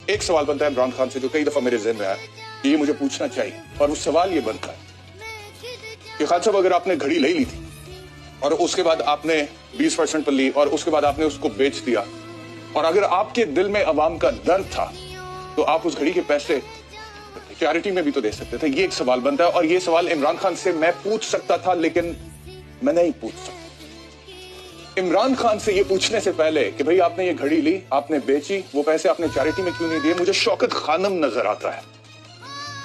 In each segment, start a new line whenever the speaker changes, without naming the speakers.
एक सवाल बनता है इमरान खान से जो कई दफा मेरे ज़हन में आया कि ये मुझे पूछना चाहिए, और वो सवाल ये बनता है कि खान साहब अगर आपने घड़ी ले ली थी और उसके बाद आपने 20% पर ली और उसके बाद आपने उसको बेच दिया, और अगर आपके दिल में अवाम का दर्द था तो आप उस घड़ी के पैसे चैरिटी में भी तो दे सकते थे। ये एक सवाल बनता है, और ये सवाल इमरान खान से मैं पूछ सकता था, लेकिन मैं नहीं पूछ सकता। इमरान खान से ये पूछने से पहले कि भाई आपने ये घड़ी ली, आपने बेची, वो पैसे आपने चैरिटी में क्यों नहीं दिए, मुझे शौकत खानम नजर आता है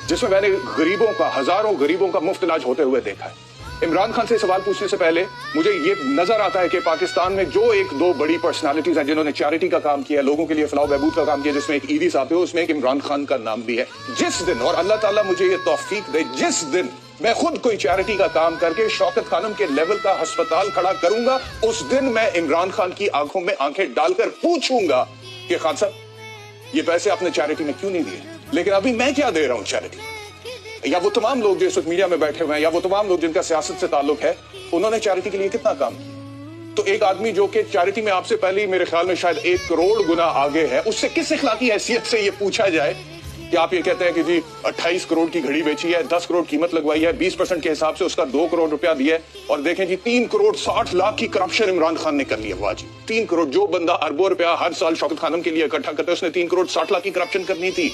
जिसमें मैंने गरीबों का, हजारों गरीबों का मुफ्त इलाज होते हुए देखा है। इमरान खान से सवाल पूछने से पहले मुझे ये नजर आता है कि पाकिस्तान में जो एक दो बड़ी पर्सनालिटीज हैं जिन्होंने चैरिटी का काम किया, लोगों के लिए फलाह बहबूद का काम किया, जिसमें एक ईदी साहब है, उसमें एक इमरान खान का नाम भी है। जिस दिन, और अल्लाह ताला मुझे ये तौफीक दे, जिस दिन मैं खुद कोई चैरिटी का काम करके शौकत खानम के लेवल का अस्पताल खड़ा करूंगा, उस दिन मैं इमरान खान की आंखों में आंखें डालकर पूछूंगा कि खान साहब ये पैसे आपने चैरिटी में क्यों नहीं दिए। लेकिन अभी मैं क्या दे रहा हूं चैरिटी? या वो तमाम लोग जो इस वक्त मीडिया में बैठे हुए हैं, या वो तमाम लोग जिनका सियासत से ताल्लुक है, उन्होंने चैरिटी के लिए कितना काम किया? तो एक आदमी जो कि चैरिटी में आपसे पहले ही मेरे ख्याल में शायद 1 करोड़ गुना आगे है, उससे किस इखलाकी हैसियत से ये पूछा जाए कि आप ये कहते हैं कि जी 28 करोड़ की घड़ी बेची है, 10 करोड़ कीमत लगवाई है, 20% के हिसाब से उसका 2 करोड़ रुपया दिया है, और देखें जी 3 करोड़ 60 लाख की करप्शन इमरान खान ने कर ली है। वाह जी, 3 करोड़। जो बंदा अरबों रुपया हर साल शौकत खानम के लिए इकट्ठा करता है, उसने 3 करोड़ 60 लाख की करप्शन करनी थी।